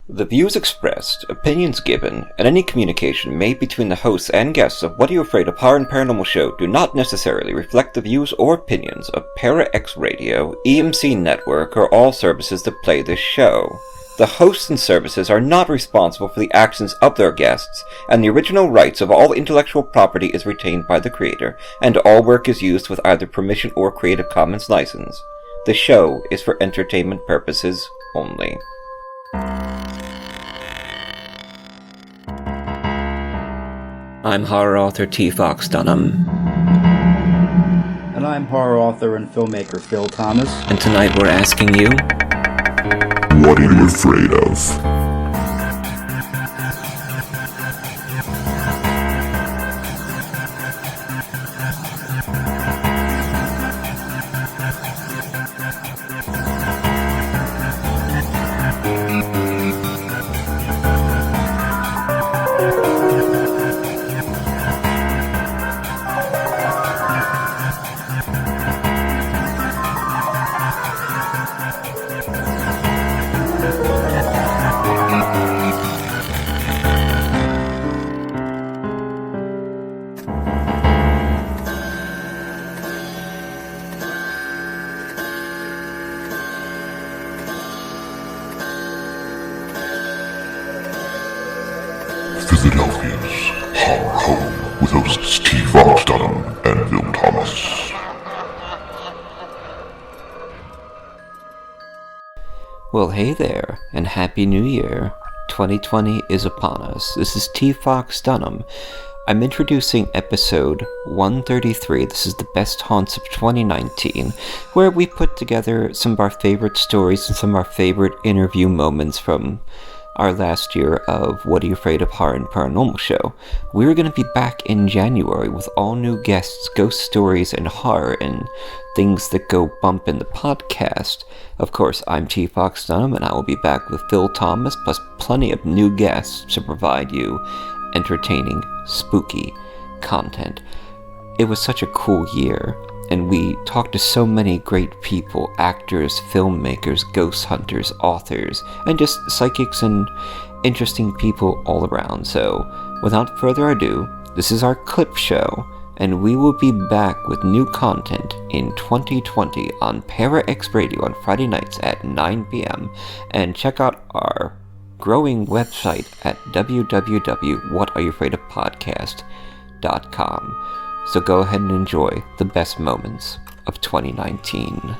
The views expressed, opinions given, and any communication made between the hosts and guests of What Are You Afraid of Horror and Paranormal Show do not necessarily reflect the views or opinions of Para-X Radio, EMC Network, or all services that play this show. The hosts and services are not responsible for the actions of their guests, and the original rights of all intellectual property is retained by the creator, and all work is used with either permission or Creative Commons license. The show is for entertainment purposes only. I'm horror author T. Fox Dunham. And I'm horror author and filmmaker Phil Thomas. And tonight we're asking you, what are you afraid of? Philadelphia's horror home with hosts T. Fox Dunham and Phil Thomas. Well, hey there, and Happy New Year. 2020 is upon us. This is T. Fox Dunham. I'm introducing episode 133. This is the best haunts of 2019, where we put together some of our favorite stories and some of our favorite interview moments from our last year of What Are You Afraid of Horror and Paranormal Show. We're going to be back in January with all new guests, ghost stories, and horror, and things that go bump in the podcast. Of course, I'm T. Fox Dunham, and I will be back with Phil Thomas, plus plenty of new guests to provide you entertaining, spooky content. It was such a cool year, and we talked to so many great people, actors, filmmakers, ghost hunters, authors, and just psychics and interesting people all around. So, without further ado, this is our clip show, and we will be back with new content in 2020 on Para-X Radio on Friday nights at 9 p.m. And check out our growing website at www.whatareyouafraidofpodcast.com. So go ahead and enjoy the best moments of 2019.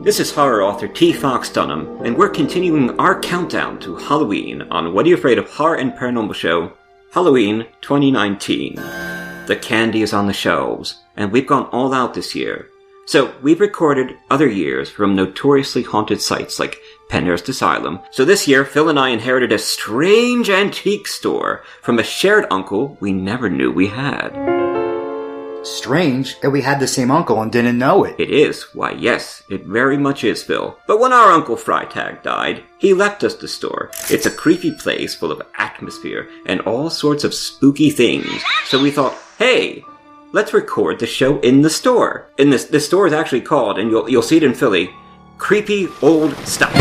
This is horror author T. Fox Dunham, and we're continuing our countdown to Halloween on What Are You Afraid of Horror and Paranormal Show, Halloween 2019. The candy is on the shelves, and we've gone all out this year. So, we've recorded other years from notoriously haunted sites like Penhurst Asylum. So this year, Phil and I inherited a strange antique store from a shared uncle we never knew we had. Strange that we had the same uncle and didn't know it. It is. Why, yes, it very much is, Phil. But when our Uncle Freitag died, he left us the store. It's a creepy place full of atmosphere and all sorts of spooky things. So we thought, hey, let's record the show in the store. And this store is actually called, and you'll see it in Philly, Creepy Old Stuff.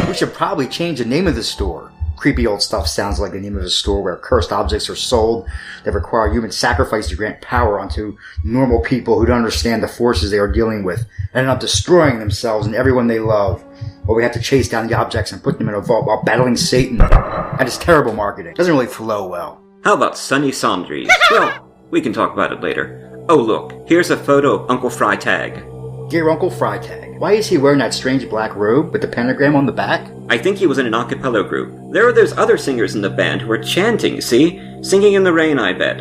We should probably change the name of the store. Creepy Old Stuff sounds like the name of a store where cursed objects are sold that require human sacrifice to grant power onto normal people who don't understand the forces they are dealing with and end up destroying themselves and everyone they love. Or we have to chase down the objects and put them in a vault while battling Satan. That is terrible marketing. Doesn't really flow well. How about Sunny Sondries? Well, we can talk about it later. Oh look, here's a photo of Uncle Freitag. Dear Uncle Freitag, why is he wearing that strange black robe with the pentagram on the back? I think he was in an a cappella group. There are those other singers in the band who are chanting, see? Singing in the rain, I bet.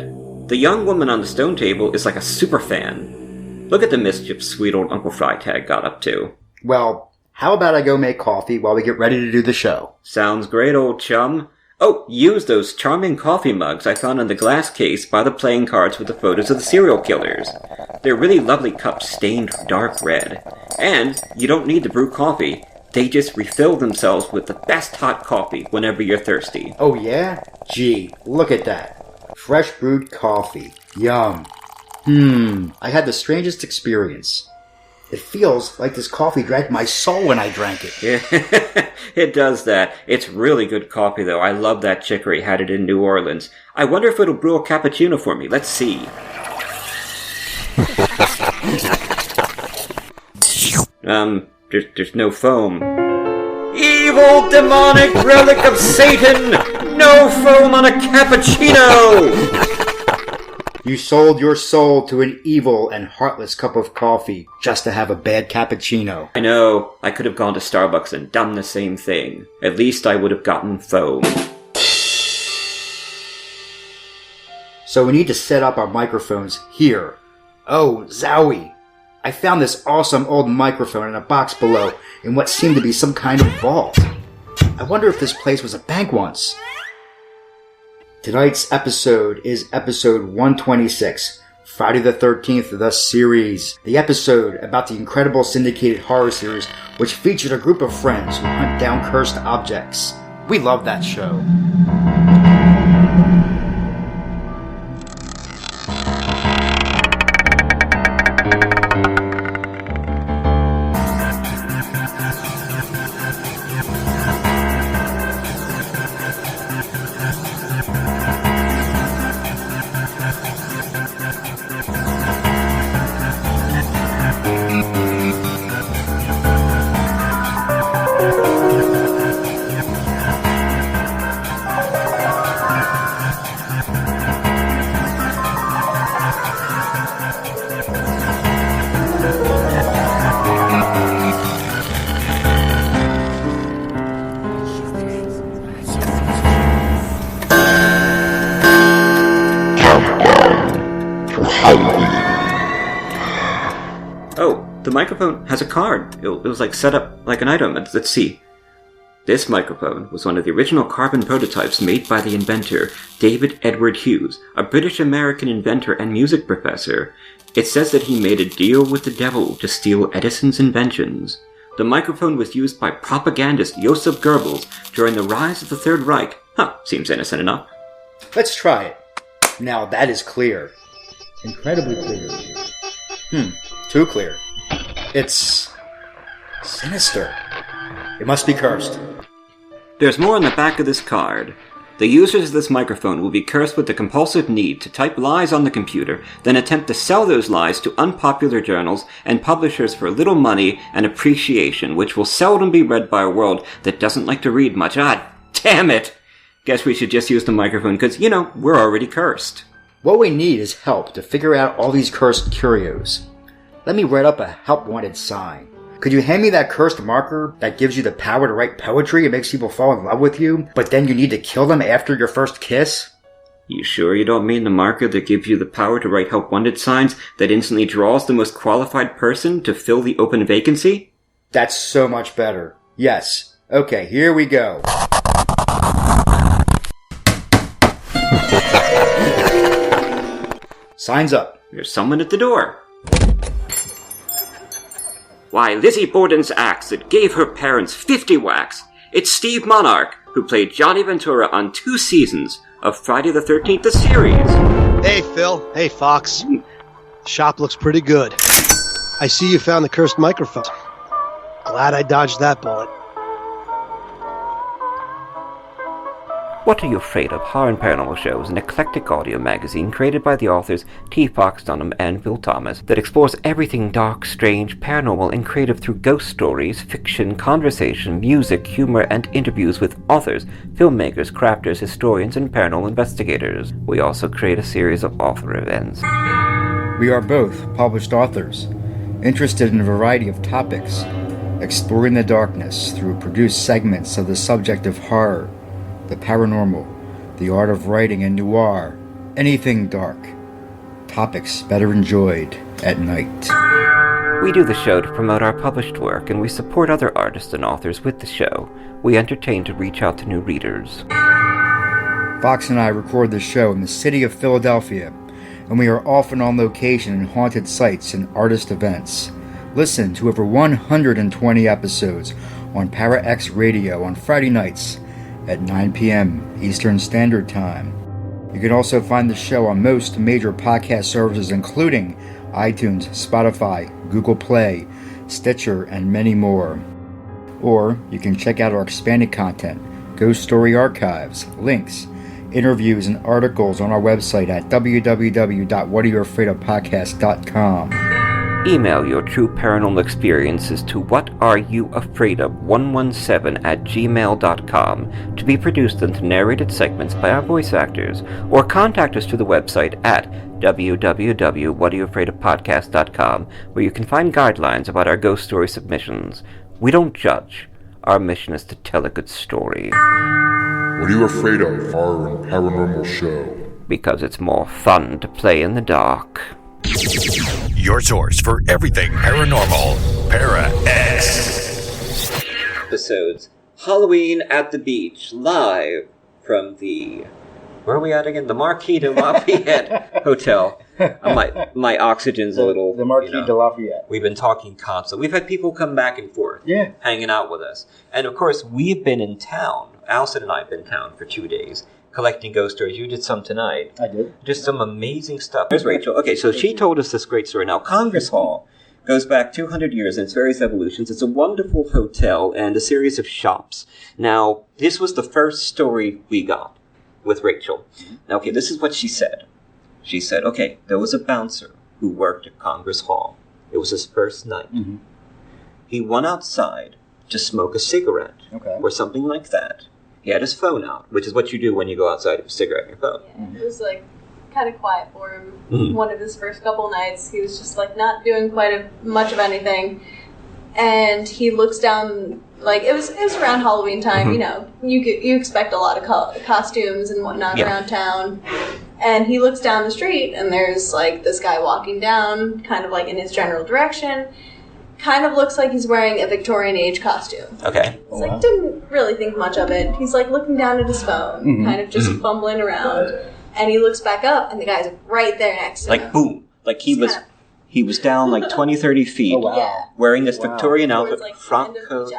The young woman on the stone table is like a super fan. Look at the mischief sweet old Uncle Freitag got up to. Well, how about I go make coffee while we get ready to do the show? Sounds great, old chum. Oh, use those charming coffee mugs I found in the glass case by the playing cards with the photos of the serial killers. They're really lovely cups stained dark red. And you don't need to brew coffee. They just refill themselves with the best hot coffee whenever you're thirsty. Oh yeah? Gee, look at that. Fresh brewed coffee. Yum. I had the strangest experience. It feels like this coffee drank my soul when I drank it. Yeah, it does that. It's really good coffee, though. I love that chicory. Had it in New Orleans. I wonder if it'll brew a cappuccino for me. Let's see. There's no foam. Evil demonic relic of Satan! No foam on a cappuccino! You sold your soul to an evil and heartless cup of coffee just to have a bad cappuccino. I know. I could have gone to Starbucks and done the same thing. At least I would have gotten foam. So we need to set up our microphones here. Oh, Zowie! I found this awesome old microphone in a box below in what seemed to be some kind of vault. I wonder if this place was a bank once. Tonight's episode is episode 126, Friday the 13th, the series. The episode about the incredible syndicated horror series, which featured a group of friends who hunt down cursed objects. We love that show. The microphone has a card. It was like set up like an item. Let's see. This microphone was one of the original carbon prototypes made by the inventor David Edward Hughes, a British-American inventor and music professor. It says that he made a deal with the devil to steal Edison's inventions. The microphone was used by propagandist Joseph Goebbels during the rise of the Third Reich. Seems innocent enough. Let's try it. Now that is clear. Incredibly clear. Too clear. It's sinister. It must be cursed. There's more on the back of this card. The users of this microphone will be cursed with the compulsive need to type lies on the computer, then attempt to sell those lies to unpopular journals and publishers for little money and appreciation, which will seldom be read by a world that doesn't like to read much. Damn it! Guess we should just use the microphone because, we're already cursed. What we need is help to figure out all these cursed curios. Let me write up a help wanted sign. Could you hand me that cursed marker that gives you the power to write poetry and makes people fall in love with you, but then you need to kill them after your first kiss? You sure you don't mean the marker that gives you the power to write help wanted signs that instantly draws the most qualified person to fill the open vacancy? That's so much better. Yes. Okay, here we go. Signs up. There's someone at the door. Why, Lizzie Borden's axe that gave her parents 50 whacks. It's Steve Monarch, who played Johnny Ventura on 2 seasons of Friday the 13th, the series. Hey, Phil. Hey, Fox. Shop looks pretty good. I see you found the cursed microphone. Glad I dodged that bullet. What Are You Afraid Of? Horror and Paranormal Show is an eclectic audio magazine created by the authors T. Fox, Dunham, and Phil Thomas that explores everything dark, strange, paranormal, and creative through ghost stories, fiction, conversation, music, humor, and interviews with authors, filmmakers, crafters, historians, and paranormal investigators. We also create a series of author events. We are both published authors, interested in a variety of topics, exploring the darkness through produced segments of the subject of horror, the paranormal, the art of writing, and noir, anything dark. Topics better enjoyed at night. We do the show to promote our published work, and we support other artists and authors with the show. We entertain to reach out to new readers. Fox and I record the show in the city of Philadelphia, and we are often on location in haunted sites and artist events. Listen to over 120 episodes on Para X Radio on Friday nights at 9 p.m. Eastern Standard Time. You can also find the show on most major podcast services, including iTunes, Spotify, Google Play, Stitcher, and many more. Or you can check out our expanded content, Ghost Story Archives, links, interviews, and articles on our website at www.whatayouafraidofpodcast.com. Email your true paranormal experiences to whatareyouafraidof117@gmail.com to be produced into narrated segments by our voice actors, or contact us through the website at www.whatayouafraidofpodcast.com, where you can find guidelines about our ghost story submissions. We don't judge. Our mission is to tell a good story. What are you afraid of? Horror and Paranormal Show. Because it's more fun to play in the dark. Your source for everything paranormal. Para-X. Episodes. Halloween at the Beach, live from the... Where are we at again? The Marquis de Lafayette Hotel. My oxygen's a little... The Marquis de Lafayette. We've been talking constantly. We've had people come back and forth. Yeah. Hanging out with us. And of course, we've been in town. Allison and I have been in town for 2 days. Collecting ghost stories. You did some tonight. I did. Just some amazing stuff. There's Rachel. Okay, so she told us this great story. Now, Congress Hall goes back 200 years in its various evolutions. It's a wonderful hotel and a series of shops. Now, this was the first story we got with Rachel. Now, okay, this is what she said. She said, okay, there was a bouncer who worked at Congress Hall. It was his first night. Mm-hmm. He went outside to smoke a cigarette or something like that. He had his phone out, which is what you do when you go outside with a cigarette in your phone. Yeah, it was like kind of quiet for him. Mm-hmm. One of his first couple nights, he was just like not doing much of anything. And he looks down, like it was around Halloween time. Mm-hmm. You know, you expect a lot of costumes and whatnot around town. And he looks down the street, and there's like this guy walking down, kind of like in his general direction. Kind of looks like he's wearing a Victorian age costume. Okay. He's like, didn't really think much of it. He's like looking down at his phone, kind of just fumbling around. And he looks back up, and the guy's right there next to him. Like, boom. Like he was down like 20, 30 feet. Wearing this Victorian outfit, like frock coat,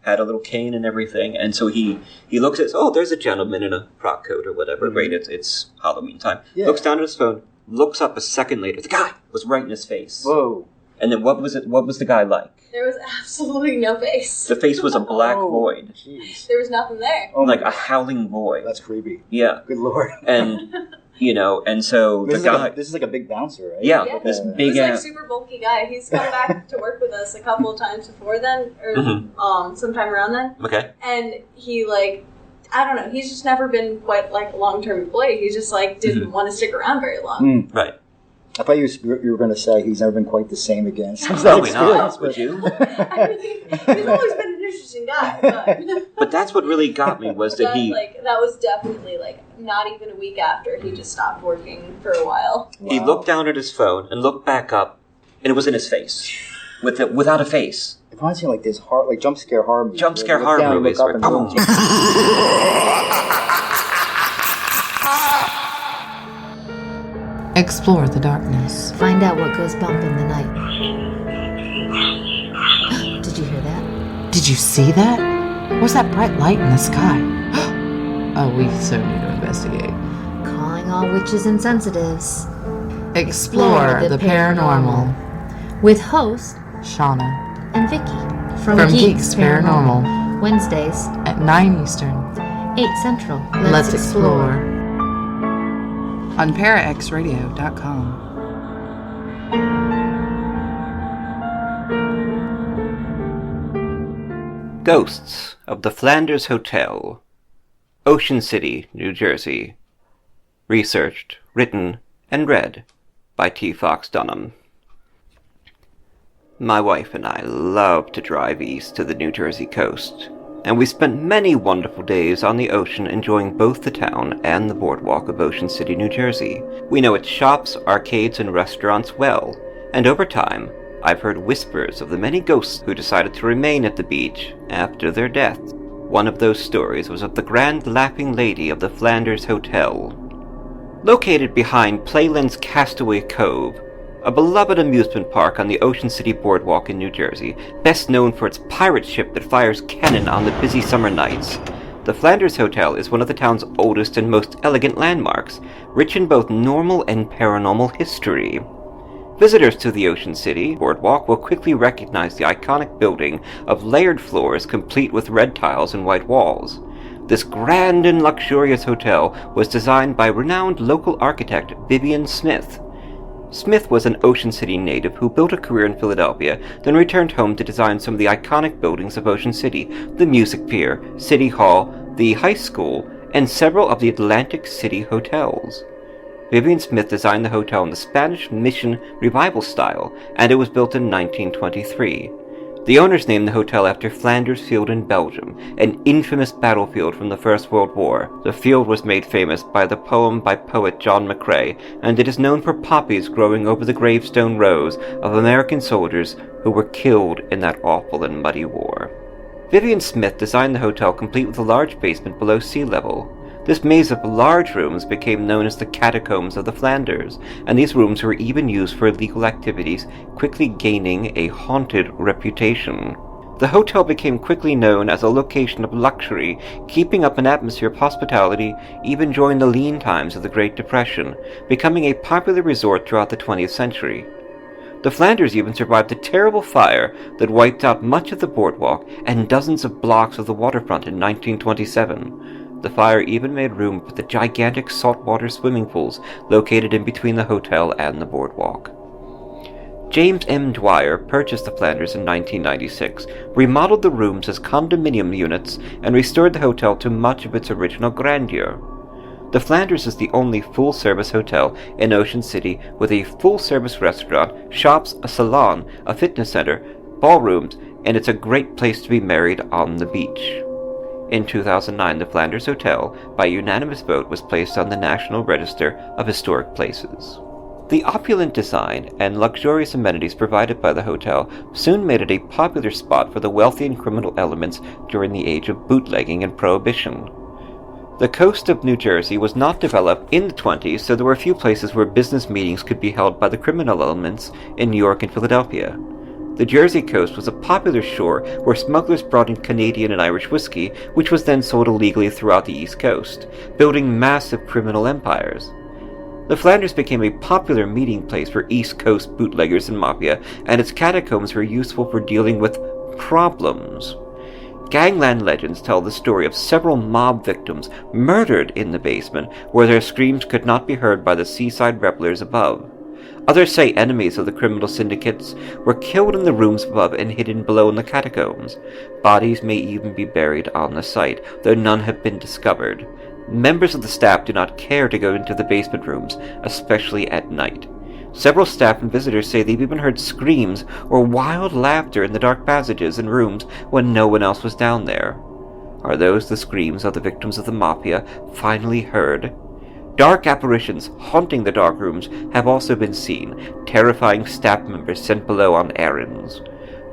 had a little cane and everything. And so he looks at, there's a gentleman in a frock coat or whatever. Great, it's Halloween time. Yeah. Looks down at his phone, looks up a second later. The guy was right in his face. Whoa. And then what was the guy like? There was absolutely no face. The face was a black void. Jeez. There was nothing there. Like a howling void. That's creepy. Yeah. Good lord. And, and so this the guy... this is like a big bouncer, right? Yeah. This big He's like super bulky guy. He's come back to work with us a couple of times before then, or sometime around then. Okay. And he I don't know, he's just never been quite like a long-term employee. He just didn't want to stick around very long. Right. I thought you were going to say he's never been quite the same again. Probably not, would you? I mean, he's always been an interesting guy. But that's what really got me was that he... that was definitely, not even a week after he just stopped working for a while. Wow. He looked down at his phone and looked back up, and it was in his face. Without a face. It reminds me like this jump scare horror movies. Jump scare horror movies. Explore the darkness. Find out what goes bump in the night. Did you hear that? Did you see that? What's that bright light in the sky? Oh, we so need to investigate. Calling all witches and sensitives. Explore the paranormal. With host Shauna and Vicky from Geeks Paranormal. Wednesdays at 9 Eastern, 8 Central. Let's explore. On paraxradio.com. Ghosts of the Flanders Hotel, Ocean City, New Jersey. Researched, written, and read by T. Fox Dunham. My wife and I love to drive east to the New Jersey coast, and we spent many wonderful days on the ocean enjoying both the town and the boardwalk of Ocean City, New Jersey. We know its shops, arcades, and restaurants well, and over time, I've heard whispers of the many ghosts who decided to remain at the beach after their death. One of those stories was of the Grand Laughing Lady of the Flanders Hotel. Located behind Playland's Castaway Cove, a beloved amusement park on the Ocean City Boardwalk in New Jersey, best known for its pirate ship that fires cannon on the busy summer nights, The Flanders Hotel is one of the town's oldest and most elegant landmarks, rich in both normal and paranormal history. Visitors to the Ocean City boardwalk will quickly recognize the iconic building of layered floors complete with red tiles and white walls. This grand and luxurious hotel was designed by renowned local architect Vivian Smith. Smith was an Ocean City native who built a career in Philadelphia, then returned home to design some of the iconic buildings of Ocean City, the Music Pier, City Hall, the high school, and several of the Atlantic City hotels. Vivian Smith designed the hotel in the Spanish Mission Revival style, and it was built in 1923. The owners named the hotel after Flanders Field in Belgium, an infamous battlefield from the First World War. The field was made famous by the poem by poet John McCrae, and it is known for poppies growing over the gravestone rows of American soldiers who were killed in that awful and muddy war. Vivian Smith designed the hotel complete with a large basement below sea level. This maze of large rooms became known as the Catacombs of the Flanders, and these rooms were even used for illegal activities, quickly gaining a haunted reputation. The hotel became quickly known as a location of luxury, keeping up an atmosphere of hospitality even during the lean times of the Great Depression, becoming a popular resort throughout the 20th century. The Flanders even survived a terrible fire that wiped out much of the boardwalk and dozens of blocks of the waterfront in 1927. The fire even made room for the gigantic saltwater swimming pools located in between the hotel and the boardwalk. James M. Dwyer purchased the Flanders in 1996, remodeled the rooms as condominium units, and restored the hotel to much of its original grandeur. The Flanders is the only full-service hotel in Ocean City with a full-service restaurant, shops, a salon, a fitness center, ballrooms, and it's a great place to be married on the beach. In 2009, the Flanders Hotel, by unanimous vote, was placed on the National Register of Historic Places. The opulent design and luxurious amenities provided by the hotel soon made it a popular spot for the wealthy and criminal elements during the age of bootlegging and prohibition. The coast of New Jersey was not developed in the 20s, so there were few places where business meetings could be held by the criminal elements in New York and Philadelphia. The Jersey coast was a popular shore where smugglers brought in Canadian and Irish whiskey, which was then sold illegally throughout the East Coast, building massive criminal empires. The Flanders became a popular meeting place for East Coast bootleggers and mafia, and its catacombs were useful for dealing with problems. Gangland legends tell the story of several mob victims murdered in the basement, where their screams could not be heard by the seaside revelers above. Others say enemies of the criminal syndicates were killed in the rooms above and hidden below in the catacombs. Bodies may even be buried on the site, though none have been discovered. Members of the staff do not care to go into the basement rooms, especially at night. Several staff and visitors say they've even heard screams or wild laughter in the dark passages and rooms when no one else was down there. Are those the screams of the victims of the mafia finally heard? Dark apparitions haunting the dark rooms have also been seen, terrifying staff members sent below on errands.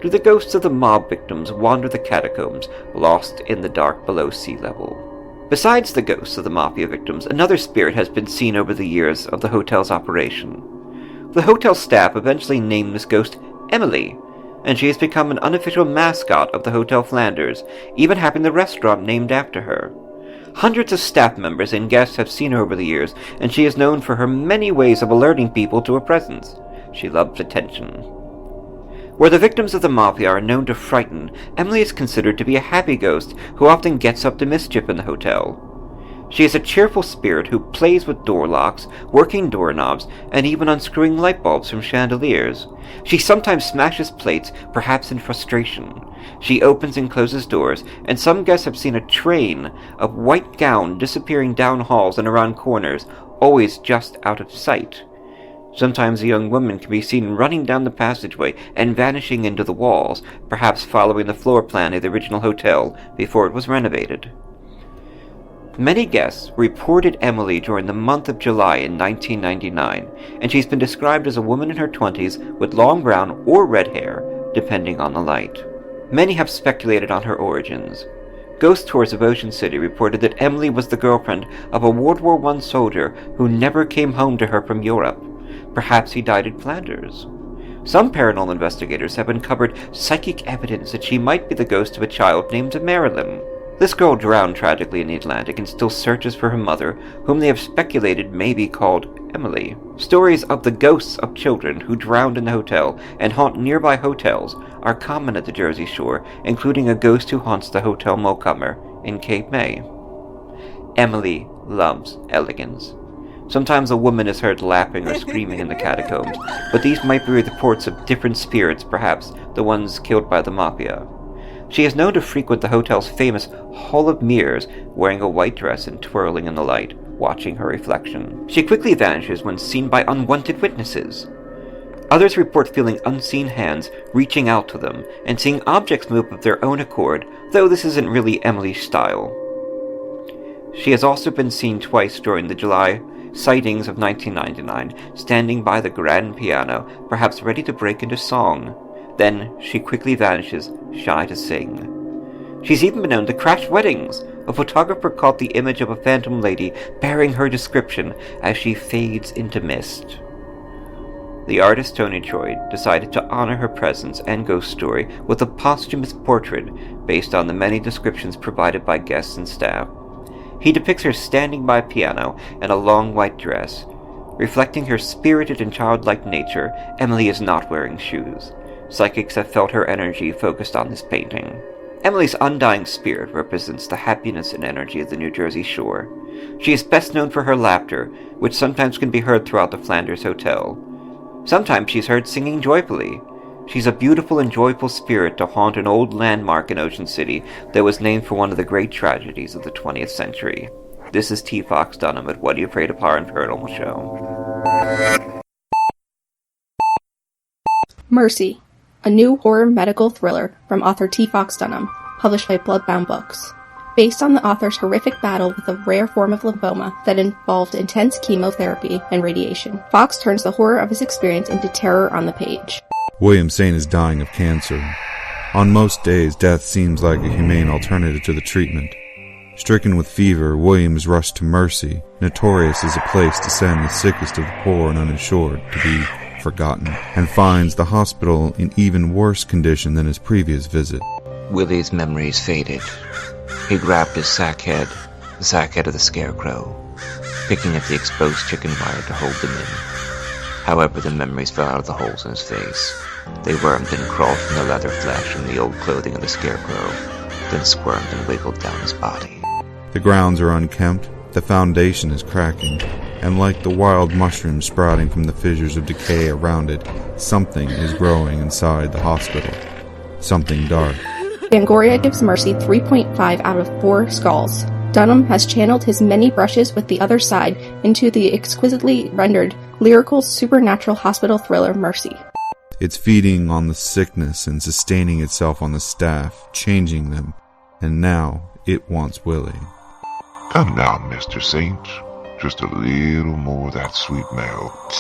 Do the ghosts of the mob victims wander the catacombs, lost in the dark below sea level? Besides the ghosts of the mafia victims, another spirit has been seen over the years of the hotel's operation. The hotel staff eventually named this ghost Emily, and she has become an unofficial mascot of the Hotel Flanders, even having the restaurant named after her. Hundreds of staff members and guests have seen her over the years, and she is known for her many ways of alerting people to her presence. She loves attention. Where the victims of the mafia are known to frighten, Emily is considered to be a happy ghost who often gets up to mischief in the hotel. She is a cheerful spirit who plays with door locks, working doorknobs, and even unscrewing light bulbs from chandeliers. She sometimes smashes plates, perhaps in frustration. She opens and closes doors, and some guests have seen a train of white gown disappearing down halls and around corners, always just out of sight. Sometimes a young woman can be seen running down the passageway and vanishing into the walls, perhaps following the floor plan of the original hotel before it was renovated. Many guests reported Emily during the month of July in 1999, and she's been described as a woman in her 20s with long brown or red hair, depending on the light. Many have speculated on her origins. Ghost Tours of Ocean City reported that Emily was the girlfriend of a World War I soldier who never came home to her from Europe. Perhaps he died in Flanders. Some paranormal investigators have uncovered psychic evidence that she might be the ghost of a child named Marilyn. This girl drowned tragically in the Atlantic and still searches for her mother, whom they have speculated may be called Emily. Stories of the ghosts of children who drowned in the hotel and haunt nearby hotels are common at the Jersey Shore, including a ghost who haunts the Hotel Montgomery in Cape May. Emily loves elegance. Sometimes a woman is heard laughing or screaming in the catacombs, but these might be reports of different spirits, perhaps the ones killed by the Mafia. She is known to frequent the hotel's famous Hall of Mirrors, wearing a white dress and twirling in the light, watching her reflection. She quickly vanishes when seen by unwanted witnesses. Others report feeling unseen hands reaching out to them, and seeing objects move of their own accord, though this isn't really Emily's style. She has also been seen twice during the July sightings of 1999, standing by the grand piano, perhaps ready to break into song. Then she quickly vanishes, shy to sing. She's even been known to crash weddings. A photographer caught the image of a phantom lady bearing her description as she fades into mist. The artist Tony Troy decided to honor her presence and ghost story with a posthumous portrait based on the many descriptions provided by guests and staff. He depicts her standing by a piano in a long white dress. Reflecting her spirited and childlike nature, Emily is not wearing shoes. Psychics have felt her energy focused on this painting. Emily's undying spirit represents the happiness and energy of the New Jersey Shore. She is best known for her laughter, which sometimes can be heard throughout the Flanders Hotel. Sometimes she's heard singing joyfully. She's a beautiful and joyful spirit to haunt an old landmark in Ocean City that was named for one of the great tragedies of the 20th century. This is T. Fox Dunham at What Are You Afraid of Horror and Paranormal Show. Mercy, a new horror medical thriller from author T. Fox Dunham, published by Bloodbound Books. Based on the author's horrific battle with a rare form of lymphoma that involved intense chemotherapy and radiation, Fox turns the horror of his experience into terror on the page. William Saint is dying of cancer. On most days, death seems like a humane alternative to the treatment. Stricken with fever, William is rushed to Mercy, notorious as a place to send the sickest of the poor and uninsured to be forgotten, and finds the hospital in even worse condition than his previous visit. Willie's memories faded. He grabbed his the sack head of the scarecrow, picking at the exposed chicken wire to hold them in. However, the memories fell out of the holes in his face. They wormed and crawled from the leather flesh and the old clothing of the scarecrow, then squirmed and wiggled down his body. The grounds are unkempt, the foundation is cracking, and like the wild mushrooms sprouting from the fissures of decay around it, something is growing inside the hospital. Something dark. Fangoria gives Mercy 3.5 out of 4 skulls. Dunham has channeled his many brushes with the other side into the exquisitely rendered, lyrical, supernatural hospital thriller Mercy. It's feeding on the sickness and sustaining itself on the staff, changing them, and now it wants Willie. Come now, Mr. Saint. Just a little more of that sweet milk.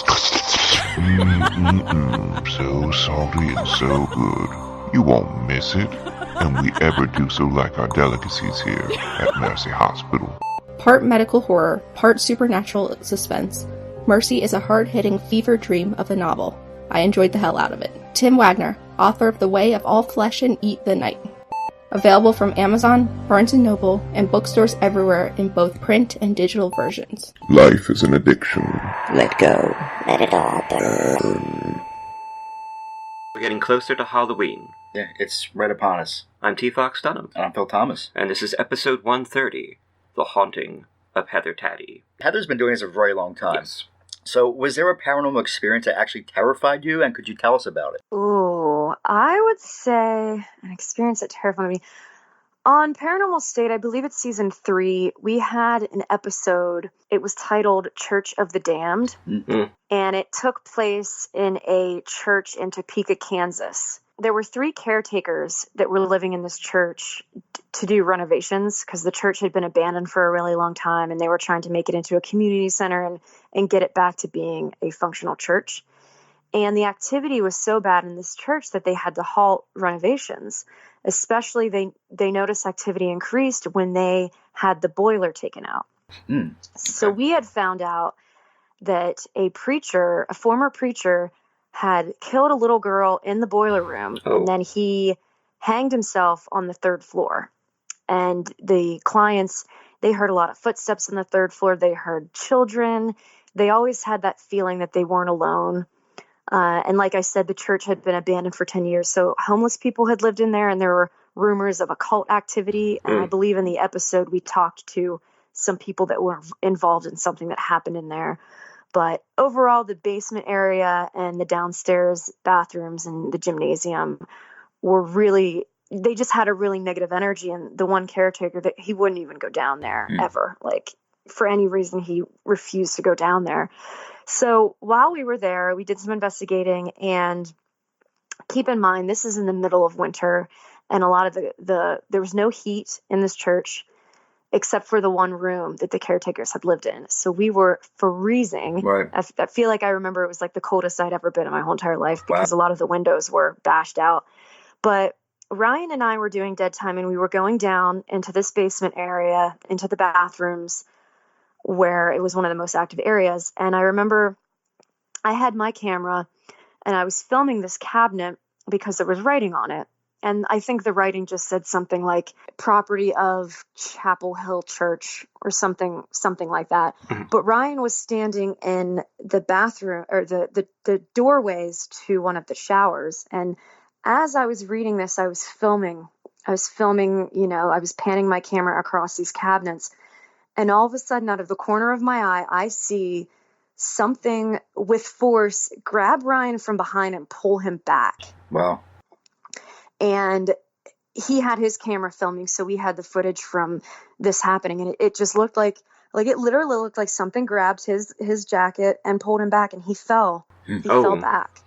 So salty and so good. You won't miss it. And we ever do so like our delicacies here at Mercy Hospital. Part medical horror, part supernatural suspense, Mercy is a hard-hitting fever dream of a novel. I enjoyed the hell out of it. Tim Wagner, author of The Way of All Flesh and Eat the Night. Available from Amazon, Barnes & Noble, and bookstores everywhere in both print and digital versions. Life is an addiction. Let go. Let it all burn. We're getting closer to Halloween. Yeah, it's right upon us. I'm T. Fox Dunham. And I'm Phil Thomas. And this is episode 130, The Haunting of Heather Taddy. Heather's been doing this a very long time. Yes. So, was there a paranormal experience that actually terrified you, and could you tell us about it? Ooh, I would say an experience that terrified me. On Paranormal State, I believe it's season 3, we had an episode. It was titled Church of the Damned, and it took place in a church in Topeka, Kansas. There were 3 caretakers that were living in this church to do renovations because the church had been abandoned for a really long time, and they were trying to make it into a community center and get it back to being a functional church. And the activity was so bad in this church that they had to halt renovations. Especially they noticed activity increased when they had the boiler taken out. Okay. So we had found out that a former preacher, had killed a little girl in the boiler room, and then he hanged himself on the 3rd floor. And the clients, they heard a lot of footsteps on the third floor. They heard children. They always had that feeling that they weren't alone. And like I said, the church had been abandoned for 10 years. So homeless people had lived in there, and there were rumors of occult activity. And I believe in the episode we talked to some people that were involved in something that happened in there. But overall, the basement area and the downstairs bathrooms and the gymnasium were really, they just had a really negative energy. And the one caretaker, that he wouldn't even go down there ever. Like, for any reason, he refused to go down there. So while we were there, we did some investigating, and keep in mind, this is in the middle of winter, and a lot of there was no heat in this church except for the one room that the caretakers had lived in. So we were freezing. Right. I feel like I remember it was like the coldest I'd ever been in my whole entire life, because a lot of the windows were bashed out. But Ryan and I were doing dead time, and we were going down into this basement area, into the bathrooms, where it was one of the most active areas. And I remember I had my camera, and I was filming this cabinet because there was writing on it. And I think the writing just said something like property of Chapel Hill Church or something like that. But Ryan was standing in the bathroom, or the doorways to one of the showers. And as I was reading this, I was filming, I was panning my camera across these cabinets. And all of a sudden, out of the corner of my eye, I see something with force grab Ryan from behind and pull him back. Wow. And he had his camera filming, so we had the footage from this happening. And it just looked like it literally looked like something grabbed his jacket and pulled him back, and he fell. He fell back.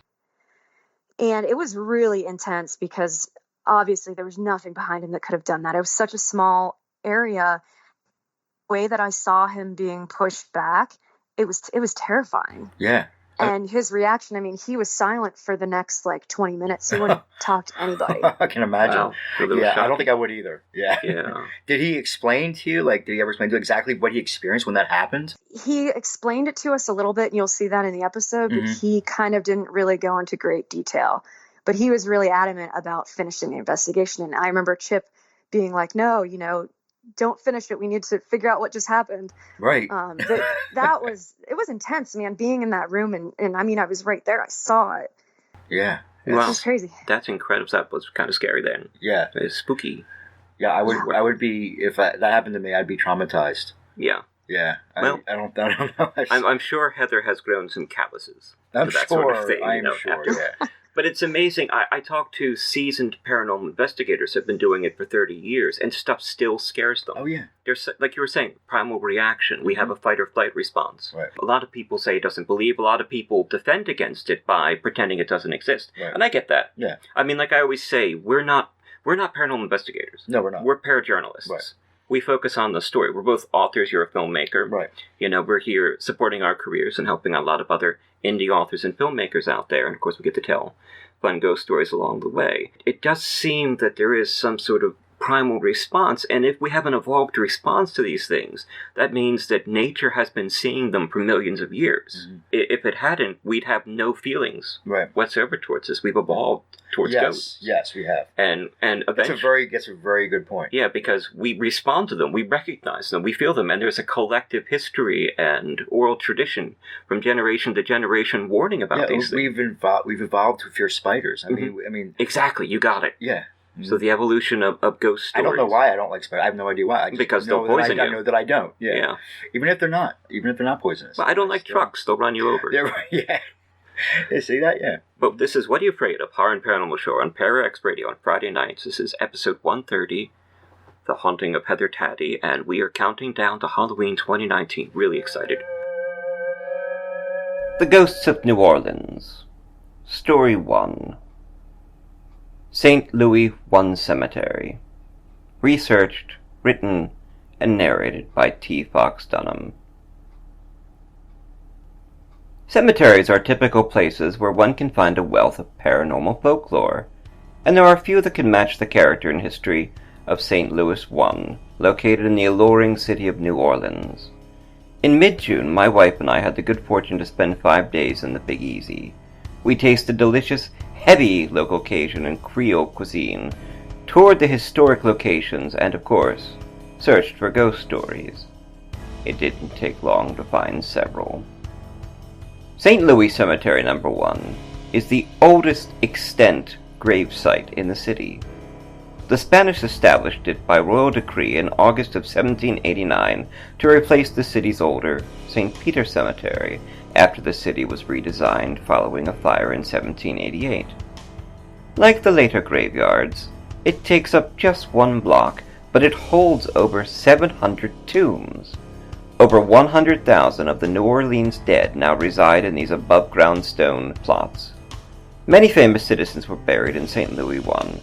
And it was really intense, because obviously there was nothing behind him that could have done that. It was such a small area. The way that I saw him being pushed back, it was terrifying. Yeah. And his reaction, I mean, he was silent for the next 20 minutes. He wouldn't talk to anybody. I can imagine. Wow. Yeah, I don't think I would either. Yeah. Yeah. Did he explain to you, did he ever explain to you exactly what he experienced when that happened? He explained it to us a little bit, and you'll see that in the episode, but he kind of didn't really go into great detail. But he was really adamant about finishing the investigation. And I remember Chip being like, no, don't finish it. We need to figure out what just happened. Right. But it was intense, man, being in that room. And I mean, I was right there. I saw it. Yeah. It was crazy. That's incredible. That was kind of scary then. Yeah. It's spooky. Yeah, I would be, if that happened to me, I'd be traumatized. Yeah. Yeah. Well, I don't know. I'm sure Heather has grown some calluses. I'm that sure. Sort of thing, I'm sure, yeah. But it's amazing. I talked to seasoned paranormal investigators who have been doing it for 30 years, and stuff still scares them. Oh, yeah. There's, like you were saying, primal reaction. We have a fight or flight response. Right. A lot of people say it doesn't believe. A lot of people defend against it by pretending it doesn't exist. Right. And I get that. Yeah. I mean, like I always say, we're not paranormal investigators. No, we're not. We're parajournalists. Right. We focus on the story. We're both authors. You're a filmmaker. Right. We're here supporting our careers and helping a lot of other indie authors and filmmakers out there. And of course, we get to tell fun ghost stories along the way. It does seem that there is some sort of primal response, and if we have an evolved response to these things, that means that nature has been seeing them for millions of years. If it hadn't, we'd have no feelings whatsoever towards this. We've evolved towards ghosts. Yes, we have. And eventually, that's a very good point. Yeah, because we respond to them, we recognize them, we feel them, and there's a collective history and oral tradition from generation to generation warning about these things. We've evolved to fear spiders. I mean, exactly. You got it. Yeah. So the evolution of ghost stories. I don't know why I don't like spiders. I have no idea why. Because they'll poison you. I know that I don't. Yeah. Even if they're not poisonous. Well, I don't like trucks. They'll run you over. Yeah. You see that? Yeah. But this is What Are You Afraid of? Horror and Paranormal Show on ParaX Radio on Friday nights. This is episode 130, The Haunting of Heather Taddy, and we are counting down to Halloween 2019. Really excited. The Ghosts of New Orleans. Story 1. St. Louis One Cemetery. Researched, written, and narrated by T. Fox Dunham. Cemeteries are typical places where one can find a wealth of paranormal folklore, and there are few that can match the character and history of St. Louis One, located in the alluring city of New Orleans. In mid-June, my wife and I had the good fortune to spend 5 days in the Big Easy. We tasted delicious, heavy local Cajun and Creole cuisine, toured the historic locations, and of course, searched for ghost stories. It didn't take long to find several. St. Louis Cemetery No. 1 is the oldest extant grave site in the city. The Spanish established it by royal decree in August of 1789 to replace the city's older St. Peter Cemetery after the city was redesigned following a fire in 1788. Like the later graveyards, it takes up just one block, but it holds over 700 tombs. Over 100,000 of the New Orleans dead now reside in these above-ground stone plots. Many famous citizens were buried in St. Louis I,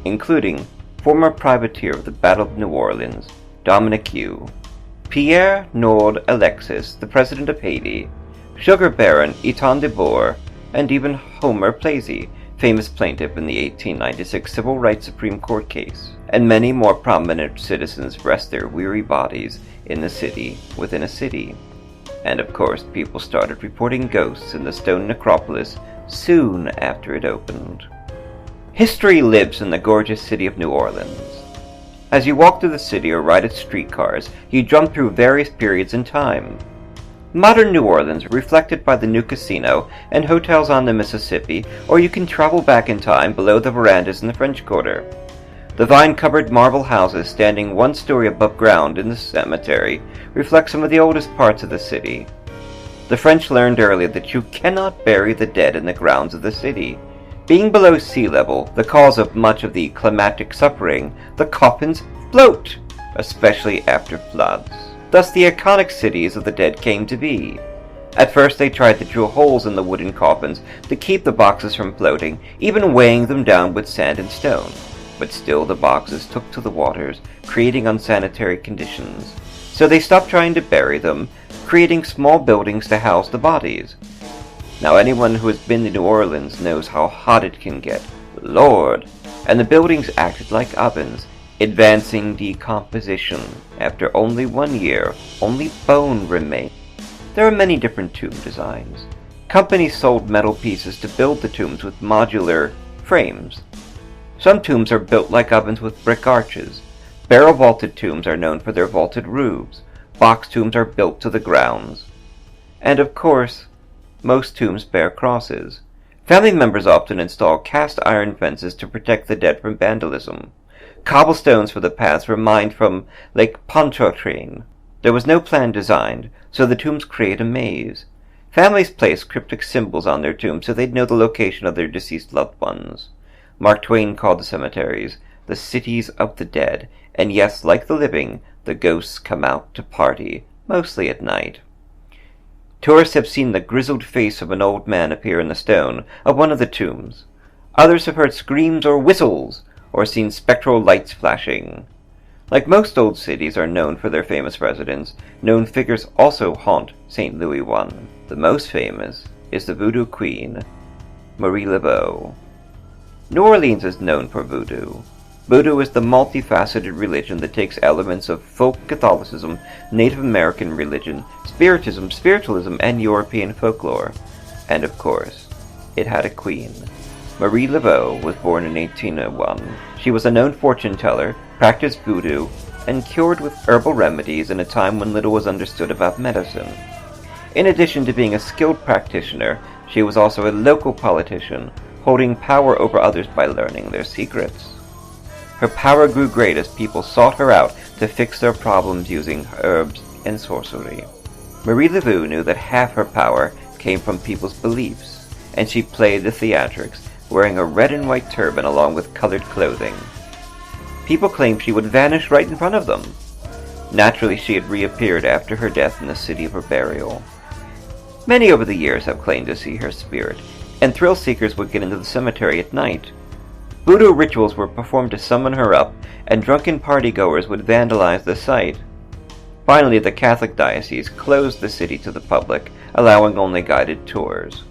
including former privateer of the Battle of New Orleans, Dominic Q, Pierre Nord Alexis, the President of Haiti, Sugar Baron Eton de Boer, and even Homer Plazy, famous plaintiff in the 1896 Civil Rights Supreme Court case. And many more prominent citizens rest their weary bodies in the city within a city. And of course, people started reporting ghosts in the stone necropolis soon after it opened. History lives in the gorgeous city of New Orleans. As you walk through the city or ride its streetcars, you jump through various periods in time. Modern New Orleans, reflected by the new casino and hotels on the Mississippi, or you can travel back in time below the verandas in the French Quarter. The vine-covered marble houses standing one story above ground in the cemetery reflect some of the oldest parts of the city. The French learned early that you cannot bury the dead in the grounds of the city. Being below sea level, the cause of much of the climatic suffering, the coffins float, especially after floods. Thus the iconic cities of the dead came to be. At first they tried to drill holes in the wooden coffins to keep the boxes from floating, even weighing them down with sand and stone. But still the boxes took to the waters, creating unsanitary conditions. So they stopped trying to bury them, creating small buildings to house the bodies. Now anyone who has been to New Orleans knows how hot it can get. Lord! And the buildings acted like ovens, advancing decomposition. After only 1 year, only bone remained. There are many different tomb designs. Companies sold metal pieces to build the tombs with modular frames. Some tombs are built like ovens with brick arches. Barrel-vaulted tombs are known for their vaulted roofs. Box tombs are built to the grounds. And of course, most tombs bear crosses. Family members often install cast iron fences to protect the dead from vandalism. Cobblestones for the paths were mined from Lake Pontchartrain. There was no plan designed, so the tombs create a maze. Families placed cryptic symbols on their tombs so they'd know the location of their deceased loved ones. Mark Twain called the cemeteries the cities of the dead, and yes, like the living, the ghosts come out to party, mostly at night. Tourists have seen the grizzled face of an old man appear in the stone of one of the tombs. Others have heard screams or whistles, or seen spectral lights flashing. Like most old cities are known for their famous residents, known figures also haunt St. Louis I. The most famous is the Voodoo Queen, Marie Laveau. New Orleans is known for Voodoo. Voodoo is the multifaceted religion that takes elements of folk Catholicism, Native American religion, Spiritism, spiritualism, and European folklore. And of course, it had a queen. Marie Laveau was born in 1801. She was a known fortune teller, practiced voodoo, and cured with herbal remedies in a time when little was understood about medicine. In addition to being a skilled practitioner, she was also a local politician, holding power over others by learning their secrets. Her power grew great as people sought her out to fix their problems using herbs and sorcery. Marie Laveau knew that half her power came from people's beliefs, and she played the theatrics, wearing a red and white turban along with colored clothing. People claimed she would vanish right in front of them. Naturally, she had reappeared after her death in the city of her burial. Many over the years have claimed to see her spirit, and thrill-seekers would get into the cemetery at night. Voodoo rituals were performed to summon her up, and drunken partygoers would vandalize the site. Finally, the Catholic diocese closed the city to the public, allowing only guided tours.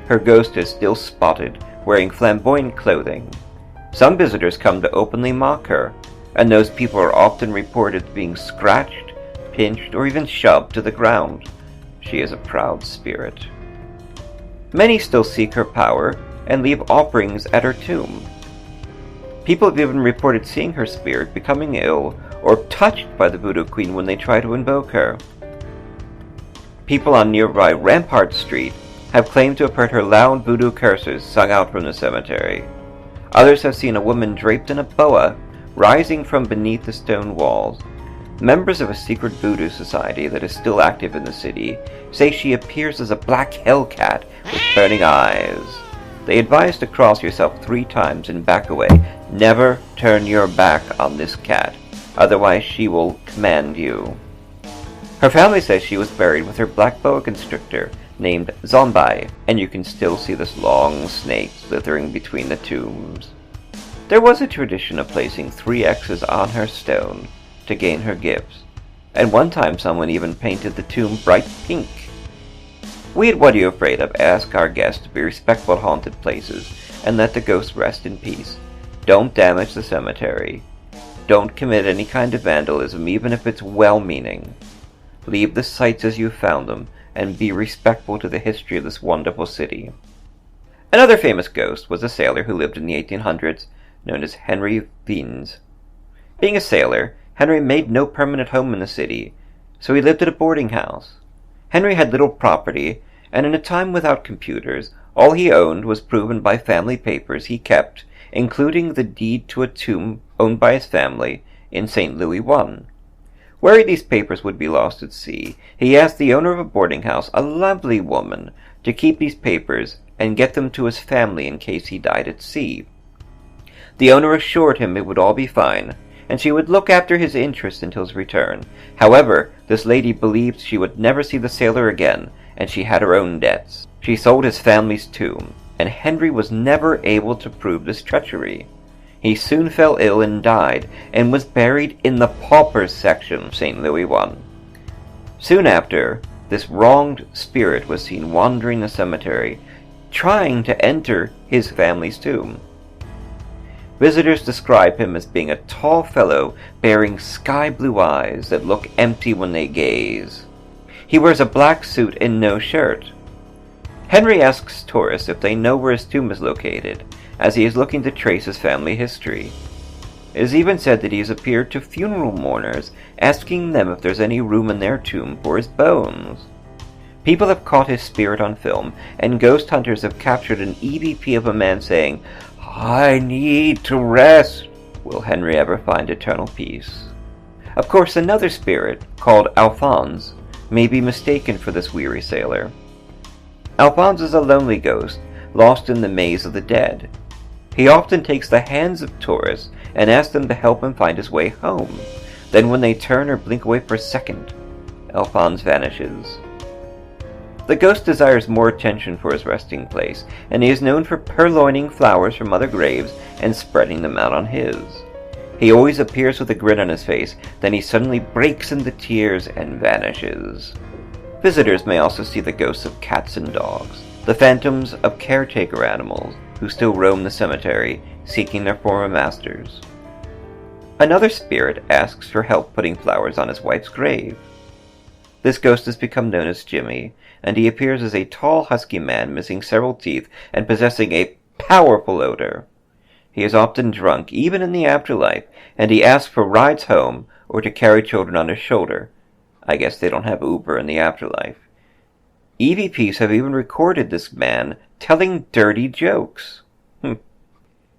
Her ghost is still spotted, wearing flamboyant clothing. Some visitors come to openly mock her, and those people are often reported being scratched, pinched, or even shoved to the ground. She is a proud spirit. Many still seek her power and leave offerings at her tomb. People have even reported seeing her spirit becoming ill or touched by the Voodoo Queen when they try to invoke her. People on nearby Rampart Street have claimed to have heard her loud voodoo curses sung out from the cemetery. Others have seen a woman draped in a boa rising from beneath the stone walls. Members of a secret voodoo society that is still active in the city say she appears as a black hellcat with burning eyes. They advise to cross yourself 3 times and back away. Never turn your back on this cat, otherwise she will command you. Her family says she was buried with her black boa constrictor named Zombai, and you can still see this long snake slithering between the tombs. There was a tradition of placing 3 X's on her stone to gain her gifts, and one time someone even painted the tomb bright pink. We at What Are You Afraid Of ask our guests to be respectful at haunted places and let the ghosts rest in peace. Don't damage the cemetery. Don't commit any kind of vandalism, even if it's well-meaning. Leave the sites as you found them, and be respectful to the history of this wonderful city. Another famous ghost was a sailor who lived in the 1800s, known as Henry Fiennes. Being a sailor, Henry made no permanent home in the city, so he lived at a boarding house. Henry had little property, and in a time without computers, all he owned was proven by family papers he kept, including the deed to a tomb owned by his family in St. Louis I. Worried these papers would be lost at sea, he asked the owner of a boarding house, a lovely woman, to keep these papers and get them to his family in case he died at sea. The owner assured him it would all be fine, and she would look after his interest until his return. However, this lady believed she would never see the sailor again, and she had her own debts. She sold his family's tomb, and Henry was never able to prove this treachery. He soon fell ill and died, and was buried in the paupers section of St. Louis I. Soon after, this wronged spirit was seen wandering the cemetery, trying to enter his family's tomb. Visitors describe him as being a tall fellow bearing sky-blue eyes that look empty when they gaze. He wears a black suit and no shirt. Henry asks tourists if they know where his tomb is located, as he is looking to trace his family history. It is even said that he has appeared to funeral mourners, asking them if there's any room in their tomb for his bones. People have caught his spirit on film, and ghost hunters have captured an EVP of a man saying, "I need to rest." Will Henry ever find eternal peace? Of course, another spirit, called Alphonse, may be mistaken for this weary sailor. Alphonse is a lonely ghost, lost in the maze of the dead. He often takes the hands of tourists and asks them to help him find his way home. Then when they turn or blink away for a second, Alphonse vanishes. The ghost desires more attention for his resting place, and he is known for purloining flowers from other graves and spreading them out on his. He always appears with a grin on his face, then he suddenly breaks into tears and vanishes. Visitors may also see the ghosts of cats and dogs, the phantoms of caretaker animals who still roam the cemetery, seeking their former masters. Another spirit asks for help putting flowers on his wife's grave. This ghost has become known as Jimmy, and he appears as a tall, husky man missing several teeth and possessing a powerful odor. He is often drunk, even in the afterlife, and he asks for rides home or to carry children on his shoulder. I guess they don't have Uber in the afterlife. EVPs have even recorded this man telling dirty jokes.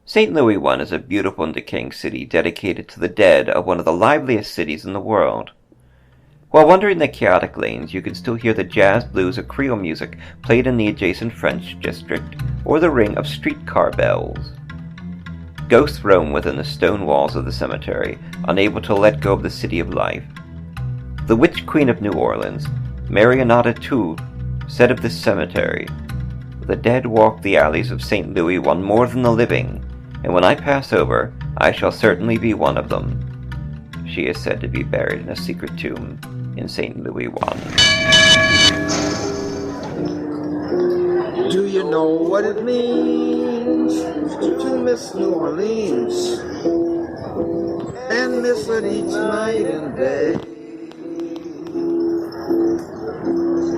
St. Louis I is a beautiful and decaying city dedicated to the dead of one of the liveliest cities in the world. While wandering the chaotic lanes, you can still hear the jazz, blues, or Creole music played in the adjacent French district, or the ring of streetcar bells. Ghosts roam within the stone walls of the cemetery, unable to let go of the city of life. The Witch Queen of New Orleans, Marionnette Tout, said of this cemetery, "The dead walk the alleys of St. Louis one more than the living, and when I pass over, I shall certainly be one of them." She is said to be buried in a secret tomb in St. Louis I. Do you know what it means to miss New Orleans and miss it each night and day?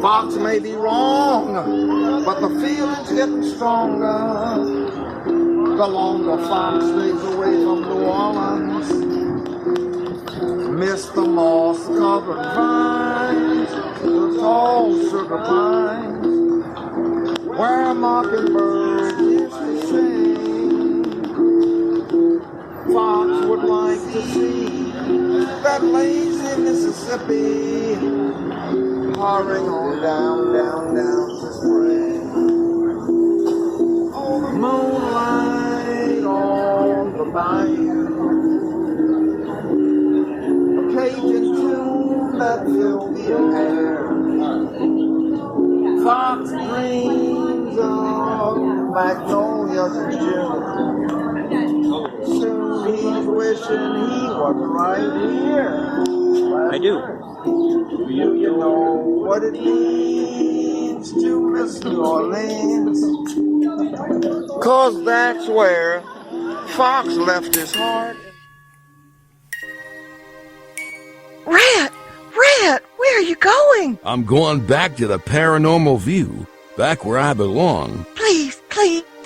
Fox may be wrong, but the feeling's getting stronger. The longer fox stays away from New Orleans, miss the moss-covered vines, the tall sugar pines, where mockingbirds used to sing. Fox would like to see that lazy Mississippi hurrying on down to spring. Oh, the moonlight on the bayou, a Cajun tune that filled the air. Fox dreams of magnolias in June. Soon he's wishing he was right here. I do. Do you know what it means to miss New Orleans? 'Cause that's where Fox left his heart. Rat! Where are you going? I'm going back to the Paranormal View, back where I belong. Please,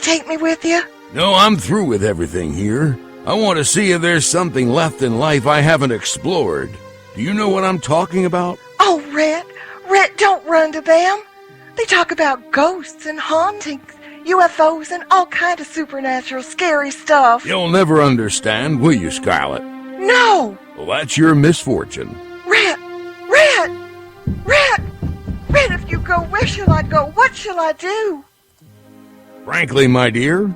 take me with you. No, I'm through with everything here. I want to see if there's something left in life I haven't explored. Do you know what I'm talking about? Oh, Rat, don't run to them. They talk about ghosts and hauntings, UFOs, and all kind of supernatural scary stuff. You'll never understand, will you, Scarlet? No! Well, that's your misfortune. Rat, if you go, where shall I go? What shall I do? Frankly, my dear...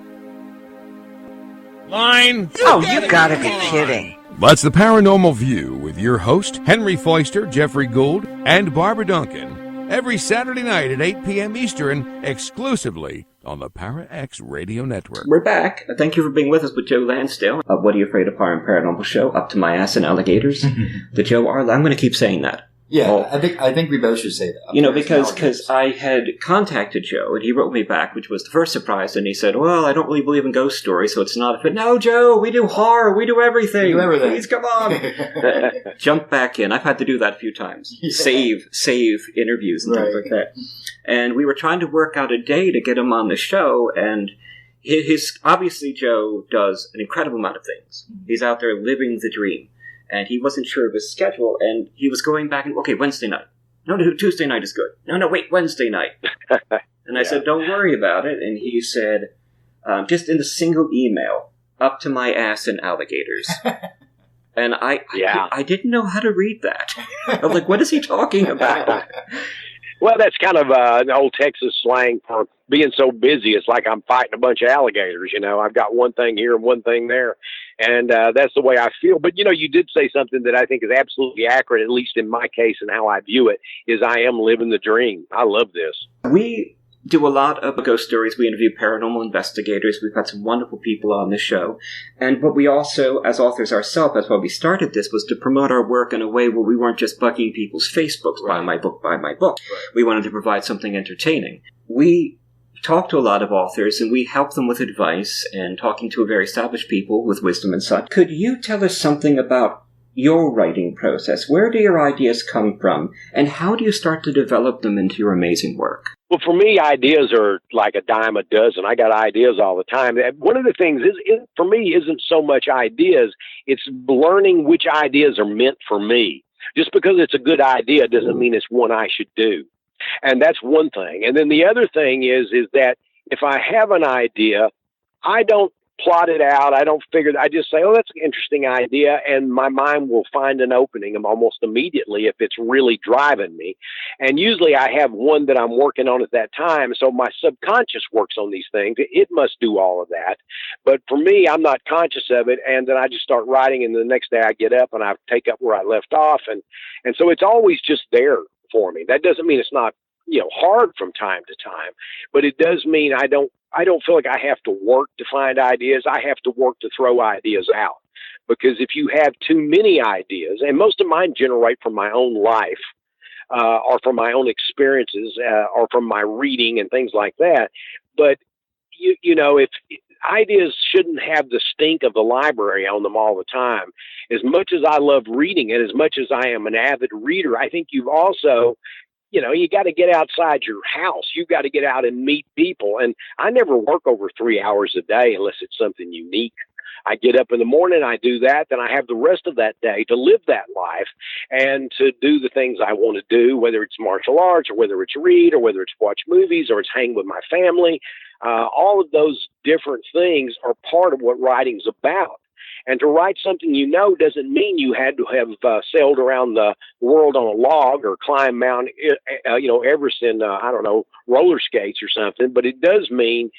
Line! Oh, you gotta be kidding. That's the Paranormal View with your host, Henry Foister, Jeffrey Gould, and Barbara Duncan. Every Saturday night at 8 p.m. Eastern, exclusively on the Para X Radio Network. We're back. Thank you for being with us with Joe Lansdale. What Are You Afraid of Horror and Paranormal Show, Up to My Ass in Alligators. The Joe Arla. I'm going to keep saying that. Yeah, well, I think we both should say that. You know, because I had contacted Joe, and he wrote me back, which was the first surprise, and he said, well, I don't really believe in ghost stories, so it's not a fit. No, Joe, we do horror, we do everything. Please, come on. Jump back in. I've had to do that a few times. Yeah. Save interviews and things like that. And we were trying to work out a day to get him on the show, and obviously Joe does an incredible amount of things. He's out there living the dream. And he wasn't sure of his schedule, and he was going back and, okay, Wednesday night. No, Tuesday night is good. No, wait, Wednesday night. And I said, don't worry about it. And he said, just in a single email, Up to My Ass in Alligators. And I didn't know how to read that. I was like, what is he talking about? Well, that's kind of an old Texas slang for being so busy. It's like I'm fighting a bunch of alligators, you know. I've got one thing here and one thing there. And that's the way I feel. But, you know, you did say something that I think is absolutely accurate, at least in my case and how I view it, is I am living the dream. I love this. We do a lot of ghost stories. We interview paranormal investigators. We've had some wonderful people on the show. But we also, as authors ourselves, that's why we started this, was to promote our work in a way where we weren't just bugging people's Facebooks, buy my book. Right. We wanted to provide something entertaining. We talk to a lot of authors, and we help them with advice and talking to very established people with wisdom and such. Could you tell us something about your writing process? Where do your ideas come from, and how do you start to develop them into your amazing work? Well, for me, ideas are like a dime a dozen. I got ideas all the time. One of the things for me isn't so much ideas, it's learning which ideas are meant for me. Just because it's a good idea doesn't mean it's one I should do. And that's one thing. And then the other thing is that if I have an idea, I don't plot it out. I don't figure. I just say, oh, that's an interesting idea. And my mind will find an opening almost immediately if it's really driving me. And usually I have one that I'm working on at that time. So my subconscious works on these things. It must do all of that. But for me, I'm not conscious of it. And then I just start writing. And the next day I get up and I take up where I left off. And so it's always just there for me. That doesn't mean it's not, hard from time to time, but it does mean I don't feel like I have to work to find ideas. I have to work to throw ideas out, because if you have too many ideas, and most of mine generate from my own life, or from my own experiences, or from my reading and things like that. But if ideas shouldn't have the stink of the library on them all the time. As much as I love reading and as much as I am an avid reader, I think you've also you got to get outside your house. You got to get out and meet people. And I never work over 3 hours a day unless it's something unique. I get up in the morning, I do that, then I have the rest of that day to live that life and to do the things I want to do, whether it's martial arts or whether it's read or whether it's watch movies or it's hang with my family. All of those different things are part of what writing's about. And to write something doesn't mean you had to have sailed around the world on a log or climb Mount Everest in, roller skates or something. But it does mean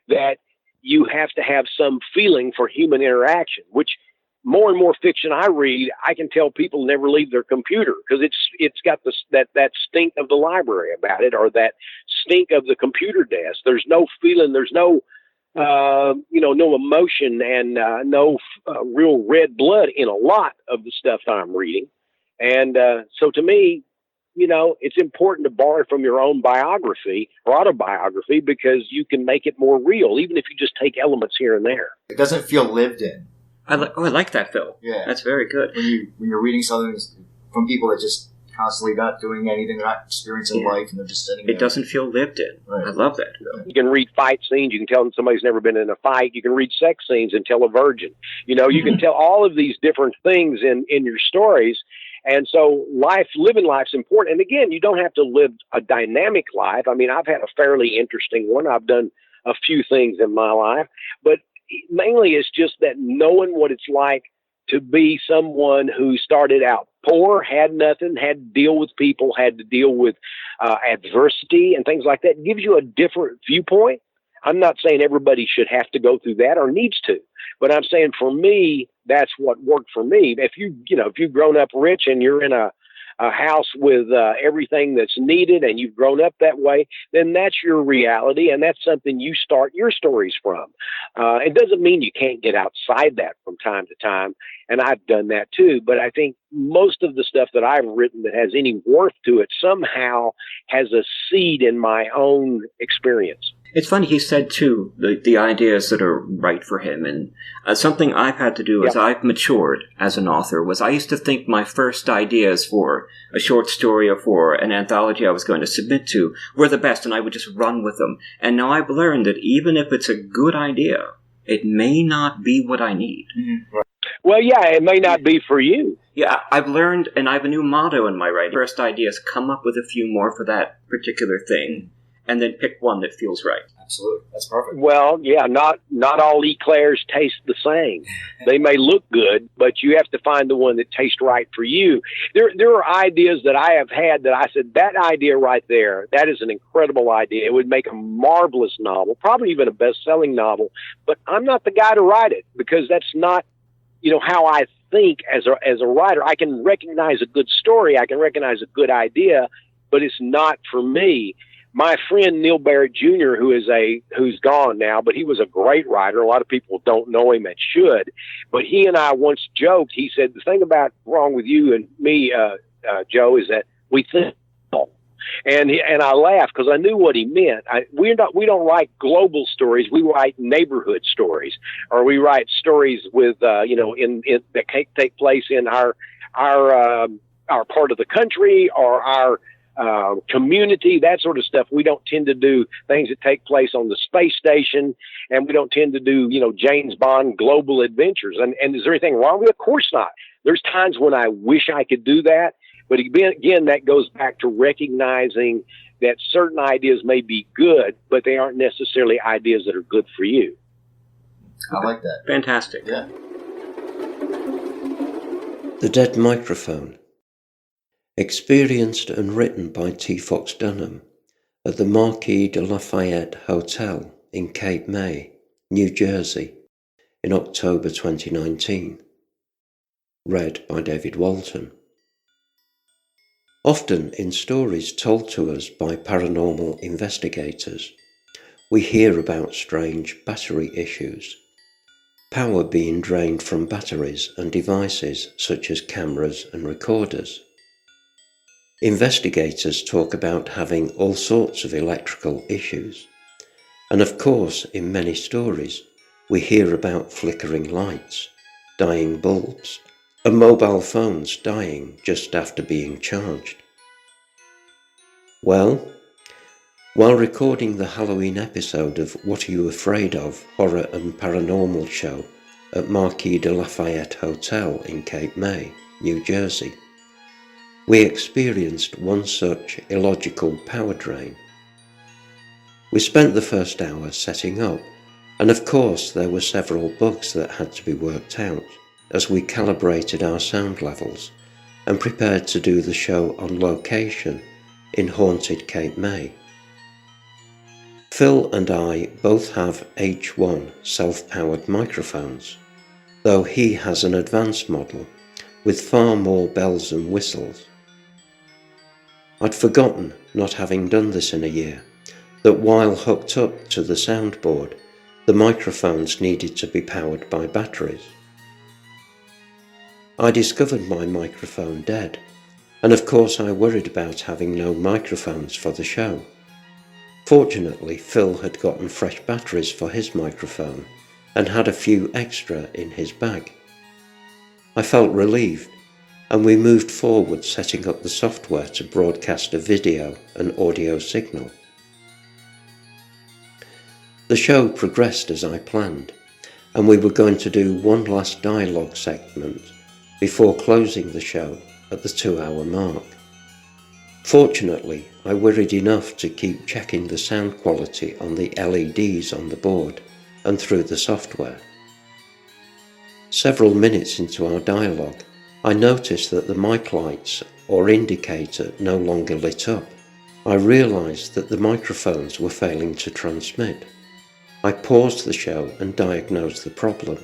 that you have to have some feeling for human interaction, which more and more fiction I read, I can tell people never leave their computer because it's got that stink of the library about it, or that stink of the computer desk. There's no feeling, there's no no emotion and no real red blood in a lot of the stuff that I'm reading. And so to me, it's important to borrow from your own biography or autobiography because you can make it more real, even if you just take elements here and there. It doesn't feel lived in. I like that, Phil. Yeah. That's very good. When you're reading something from people that just constantly not doing anything, they're not experiencing life, and they're just sitting there. It doesn't feel lived in. Right. I love that. You can read fight scenes. You can tell somebody's never been in a fight. You can read sex scenes and tell a virgin. You can tell all of these different things in your stories. And so living life's important. And again, you don't have to live a dynamic life. I mean, I've had a fairly interesting one. I've done a few things in my life, but mainly it's just that knowing what it's like to be someone who started out poor, had nothing, had to deal with people, had to deal with adversity and things like that, gives you a different viewpoint. I'm not saying everybody should have to go through that or needs to, but I'm saying for me, that's what worked for me. If you've grown up rich and you're in a house with everything that's needed and you've grown up that way, then that's your reality and that's something you start your stories from. It doesn't mean you can't get outside that from time to time, and I've done that too, but I think most of the stuff that I've written that has any worth to it somehow has a seed in my own experience. It's funny, he said, too, the ideas that are right for him. And something I've had to do as I've matured as an author was I used to think my first ideas for a short story or for an anthology I was going to submit to were the best, and I would just run with them. And now I've learned that even if it's a good idea, it may not be what I need. Mm-hmm. Right. Well, yeah, it may not be for you. Yeah, I've learned, and I have a new motto in my writing. First ideas, come up with a few more for that particular thing. And then pick one that feels right. Absolutely. That's perfect. Well, yeah, not all eclairs taste the same. They may look good, but you have to find the one that tastes right for you. There are ideas that I have had that I said, that idea right there, that is an incredible idea. It would make a marvelous novel, probably even a best-selling novel, but I'm not the guy to write it because that's not, how I think as a writer. I can recognize a good story. I can recognize a good idea, but it's not for me. My friend Neil Barrett Jr., who's gone now, but he was a great writer. A lot of people don't know him and should. But he and I once joked. He said, the thing about wrong with you and me, Joe, is that we think. And I laughed because I knew what he meant. We don't write global stories. We write neighborhood stories, or we write stories with that take place in our part of the country or our community, that sort of stuff. We don't tend to do things that take place on the space station, and we don't tend to do, James Bond global adventures. And is there anything wrong with it? Of course not. There's times when I wish I could do that, but again, that goes back to recognizing that certain ideas may be good, but they aren't necessarily ideas that are good for you. I like that. Fantastic. Yeah. The Dead Microphone. Experienced and written by T. Fox Dunham at the Marquis de Lafayette Hotel in Cape May, New Jersey, in October 2019. Read by David Walton. Often in stories told to us by paranormal investigators, we hear about strange battery issues, power being drained from batteries and devices such as cameras and recorders. Investigators talk about having all sorts of electrical issues, and of course in many stories we hear about flickering lights, dying bulbs, and mobile phones dying just after being charged. Well, while recording the Halloween episode of What Are You Afraid Of? Horror and Paranormal show at Marquis de Lafayette Hotel in Cape May, New Jersey, we experienced one such illogical power drain. We spent the first hour setting up, and of course there were several bugs that had to be worked out as we calibrated our sound levels and prepared to do the show on location in haunted Cape May. Phil and I both have H1 self-powered microphones, though he has an advanced model with far more bells and whistles. I'd forgotten, not having done this in a year, that while hooked up to the soundboard, the microphones needed to be powered by batteries. I discovered my microphone dead, and of course I worried about having no microphones for the show. Fortunately, Phil had gotten fresh batteries for his microphone and had a few extra in his bag. I felt relieved, and we moved forward setting up the software to broadcast a video and audio signal. The show progressed as I planned, and we were going to do one last dialogue segment before closing the show at the 2-hour mark. Fortunately, I worried enough to keep checking the sound quality on the LEDs on the board and through the software. Several minutes into our dialogue, I noticed that the mic lights or indicator no longer lit up. I realised that the microphones were failing to transmit. I paused the show and diagnosed the problem.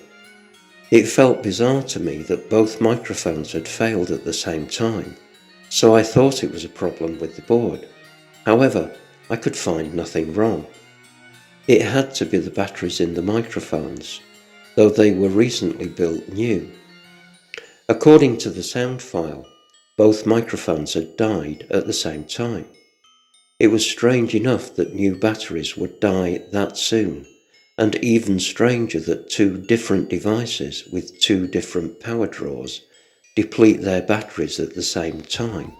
It felt bizarre to me that both microphones had failed at the same time, so I thought it was a problem with the board. However, I could find nothing wrong. It had to be the batteries in the microphones, though they were recently built new. According to the sound file, both microphones had died at the same time. It was strange enough that new batteries would die that soon, and even stranger that two different devices with two different power draws deplete their batteries at the same time.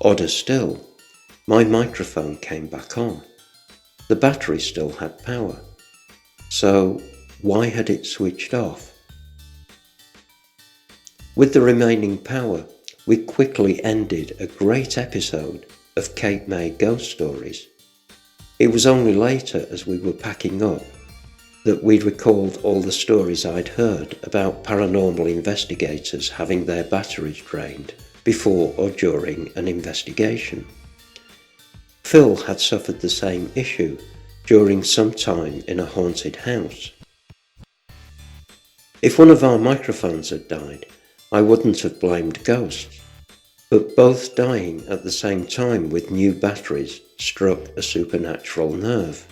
Odder still, my microphone came back on. The battery still had power. So why had it switched off? With the remaining power, we quickly ended a great episode of Cape May Ghost Stories. It was only later, as we were packing up, that we recalled all the stories I'd heard about paranormal investigators having their batteries drained before or during an investigation. Phil had suffered the same issue during some time in a haunted house. If one of our microphones had died, I wouldn't have blamed ghosts, but both dying at the same time with new batteries struck a supernatural nerve.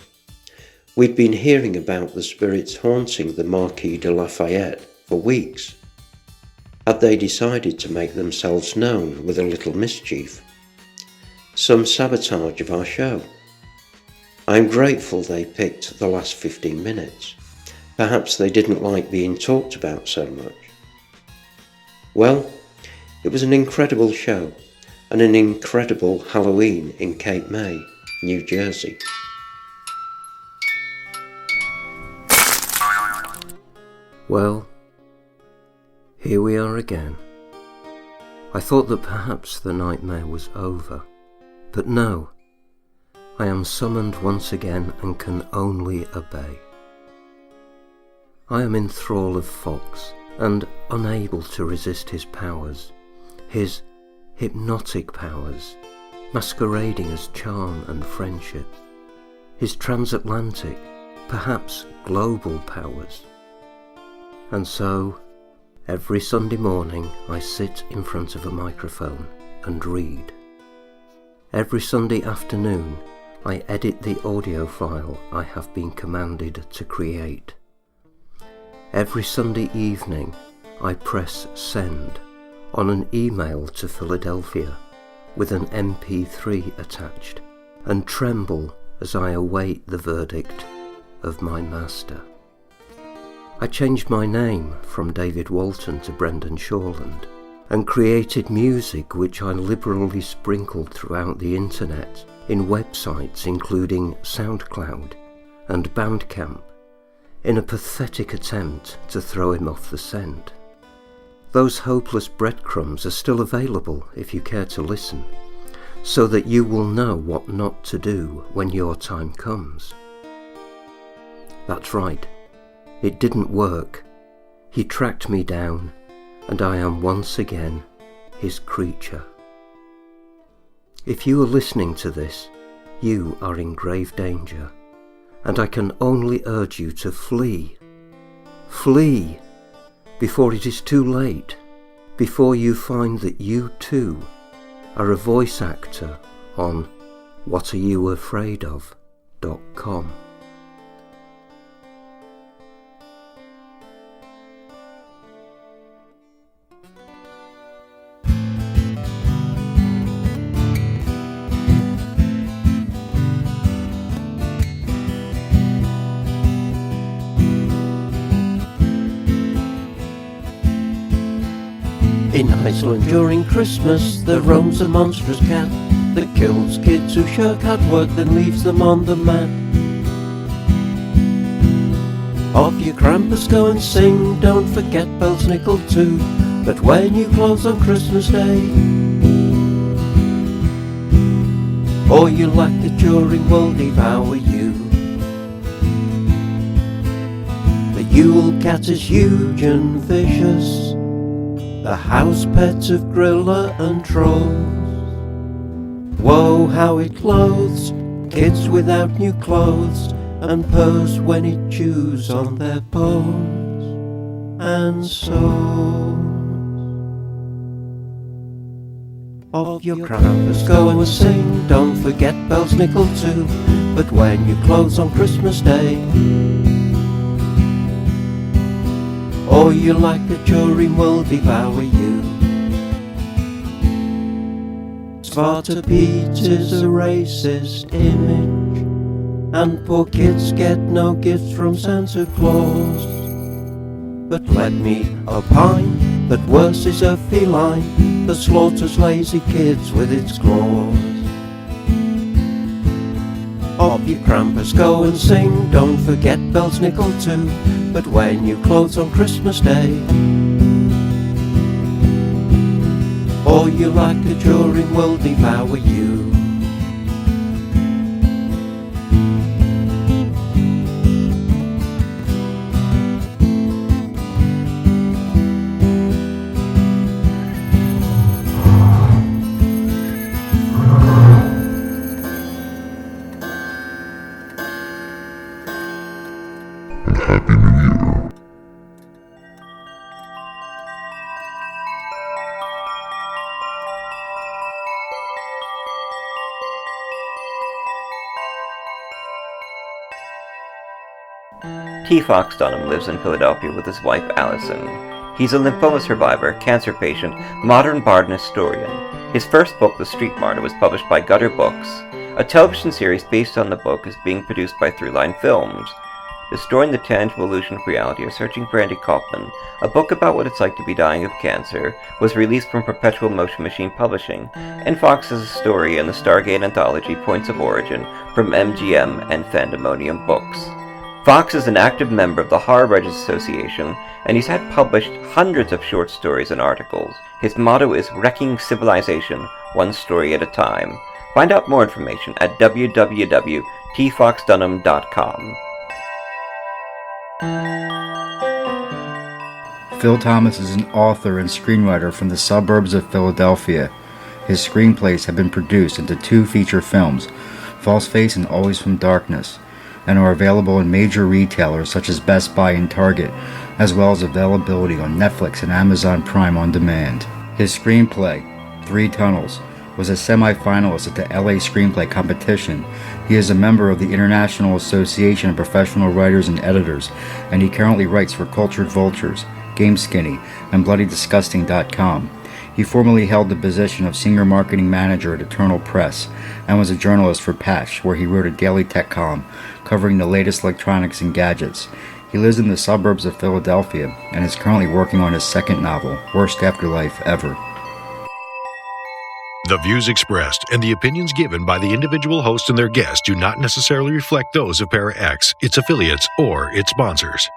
We'd been hearing about the spirits haunting the Marquis de Lafayette for weeks. Had they decided to make themselves known with a little mischief? Some sabotage of our show? I'm grateful they picked the last 15 minutes. Perhaps they didn't like being talked about so much. Well, it was an incredible show and an incredible Halloween in Cape May, New Jersey. Well, here we are again. I thought that perhaps the nightmare was over, but no. I am summoned once again and can only obey. I am in thrall of Fox and unable to resist his powers, his hypnotic powers, masquerading as charm and friendship, his transatlantic, perhaps global powers. And so, every Sunday morning I sit in front of a microphone and read. Every Sunday afternoon I edit the audio file I have been commanded to create. Every Sunday evening I press send on an email to Philadelphia with an MP3 attached and tremble as I await the verdict of my master. I changed my name from David Walton to Brendan Shawland, and created music which I liberally sprinkled throughout the internet in websites including SoundCloud and Bandcamp in a pathetic attempt to throw him off the scent. Those hopeless breadcrumbs are still available if you care to listen, so that you will know what not to do when your time comes. That's right, it didn't work. He tracked me down, and I am once again his creature. If you are listening to this, you are in grave danger, and I can only urge you to flee. Flee! Before it is too late, before you find that you too are a voice actor on whatareyouafraidof.com. In Iceland during Christmas there roams a monstrous cat that kills kids who shirk hard work, then leaves them on the mat. Off you Krampus, go and sing, don't forget bells nickel too, but when you close on Christmas Day, or you like the during will devour you. The Yule cat is huge and vicious, the house pet of Grilla and Trolls. Woe how it clothes kids without new clothes, and purrs when it chews on their bones and souls. Of your Krampus, go and sing, don't forget bells nickel too, but when you close on Christmas Day, or you like the jury will devour you. Sparta Pete is a racist image, and poor kids get no gifts from Santa Claus. But let me opine that worse is a feline that slaughters lazy kids with its claws. Of you Krampus, go and sing, don't forget bells nickel too, but when you close on Christmas Day, or you like the jury will devour you. T. Fox Dunham lives in Philadelphia with his wife Allison. He's a lymphoma survivor, cancer patient, modern bard and historian. His first book, The Street Martyr, was published by Gutter Books. A television series based on the book is being produced by Throughline Films. Destroying the Tangible Illusion of Reality or Searching for Andy Kaufman, a book about what it's like to be dying of cancer, was released from Perpetual Motion Machine Publishing, and Fox has a story in the Stargate anthology Points of Origin from MGM and Fandemonium Books. Fox is an active member of the Horror Writers Association, and he's had published hundreds of short stories and articles. His motto is Wrecking Civilization, one story at a time. Find out more information at www.tfoxdunham.com. Phil Thomas is an author and screenwriter from the suburbs of Philadelphia. His screenplays have been produced into 2 feature films, False Face and Always from Darkness, and are available in major retailers such as Best Buy and Target, as well as availability on Netflix and Amazon Prime on demand. His screenplay, 3 Tunnels, was a semi-finalist at the LA Screenplay Competition. He is a member of the International Association of Professional Writers and Editors, and he currently writes for Cultured Vultures, Game Skinny, and BloodyDisgusting.com. He formerly held the position of Senior Marketing Manager at Eternal Press, and was a journalist for Patch, where he wrote a daily tech column covering the latest electronics and gadgets. He lives in the suburbs of Philadelphia and is currently working on his second novel, Worst Afterlife Ever. The views expressed and the opinions given by the individual host and their guests do not necessarily reflect those of Para X, its affiliates, or its sponsors.